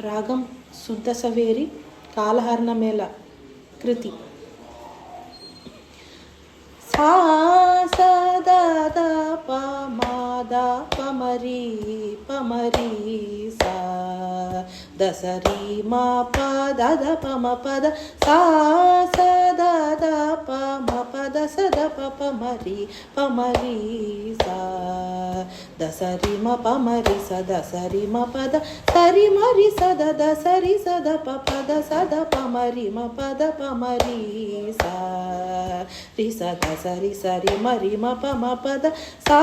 రాగం శుద్ధ సవేరి కాలహరణ మేళ కృతి. సా స ద ద ప మ ద ప మ రి ప మ రి సా ద స రి మ ప ద ద ప మ ప ద సా స ద ద ప మ ప ద స ద ప ప మ రి సా ద స రి మ ప మ రి స ద స రి మ ప ద స రి మ రి స ద ద స రి స ద ప ప ద స ద ప మ రి మ ప ద ప మ రి సా రి స ద స రి స రి మ రి మ ప మ ప ద సా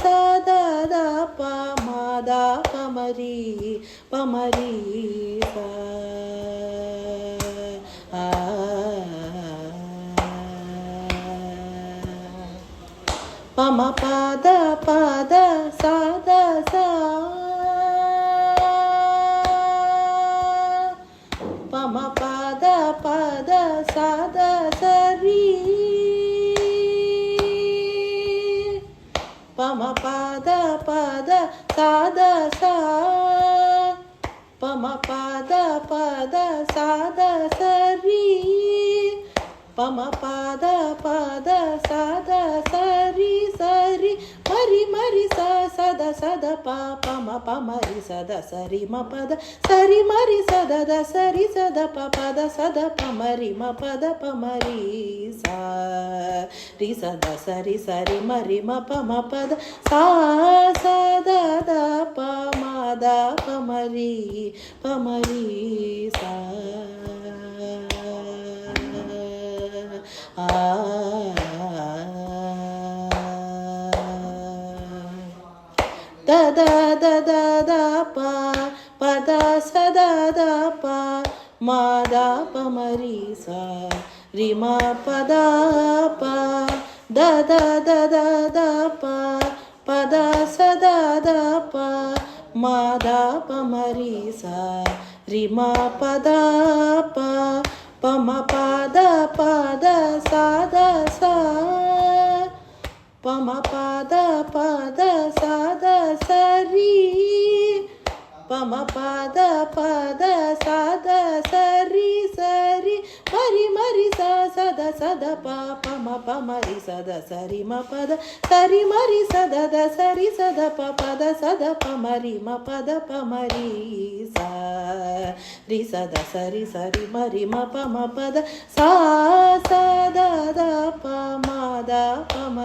స ద ద ప మ ద ప మ రి సా ప మ ప ద ప ద సా ద సా ప మ ప ద ప ద సా ద స రి ప మ ప ద ప ద సా ద సా ప మ ప ద ప ద సా ద స రి ప మ ప ద ప ద సా ద స రి మరి మరి స స ద స ద ప ప మ ప మ రి స ద స రి మ ప ద స రి మ రి స ద ద స రి స ద ప ప ద స ద ప మ రి మ ప ద ప మ రి సా రి స ద స రి స రి మ రి మ ప మ ప ద సా స ద ద ప మ ద ప మ రి saw the the the the the ప ప ద స ద ద ప మ ద ప మ రి సా రి మ ప ద ప the the the the the ప ప ద స ద ద ప మ ద ప మ రి సా రి మ ప ద ప ప మ ప ద ప ద సా ద సా ప మ ప ద ప ద సా ద స రి ప మ ప ద ప ద సా ద స రి మరి మరి స స ద స ద ప ప మ ప మ రి స ద స రి మ ప ద స రి మ రి స ద ద స రి స ద ప ప ద స ద ప మ రి మ ప ద ప మ రి సా రి స ద స రి స రి మ రి మ ప మ ప ద సా స ద ద ప మ ద ప మ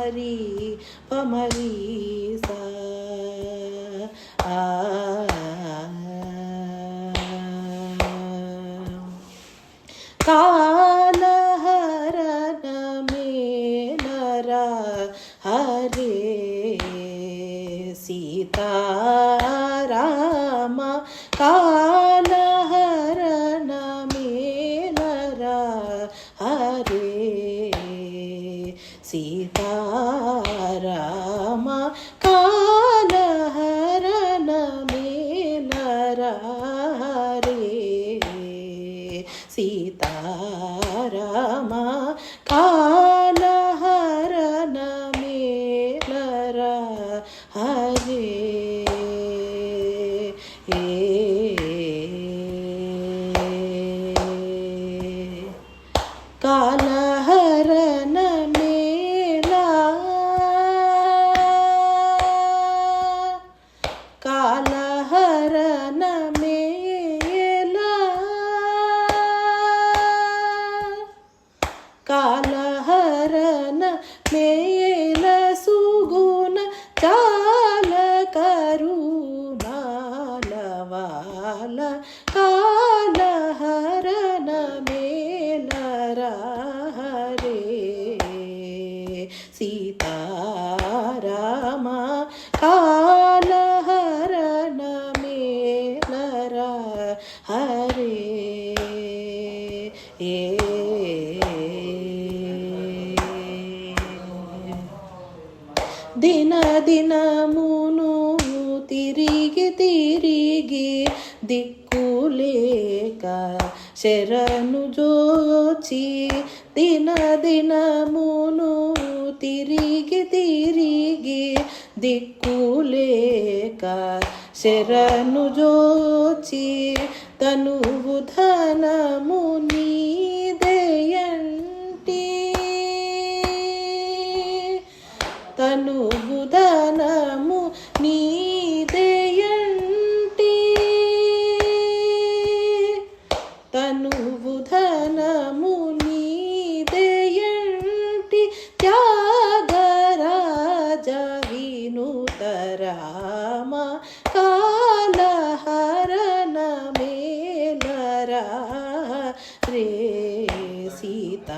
రి సా కాలహరణ మేళరా హరే సీతారామ కాలహరణ మేళరా హరే సీతారామ కాలహరణ మేళరా హరే సీతారామ కాలహరణ మేళరా హరే కాలహరణ మేళ కాలహరణ మేళ కాలహరణ మేళ సుగుణ చాల కరుణాలవాల కాలహరణ మేళరా హరే సీతారామ కాలహరణ మేళరా హరే దిన దినమును తిరిగి తిరిగి దిక్కులేక శరణు జోచి దిన దినమును తిరిగి తిరిగి దిక్కులేక శరణు జోచి తనువు ధనము నీదయంటి తనువు ధనము నీదయంటి తనువు ధనము నీదయంటి త్యాగరాజ వినుతరామ కాలహరణ మేలరా రే సీతారామ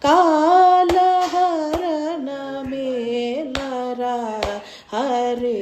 కాలహరణ మేలరా హరే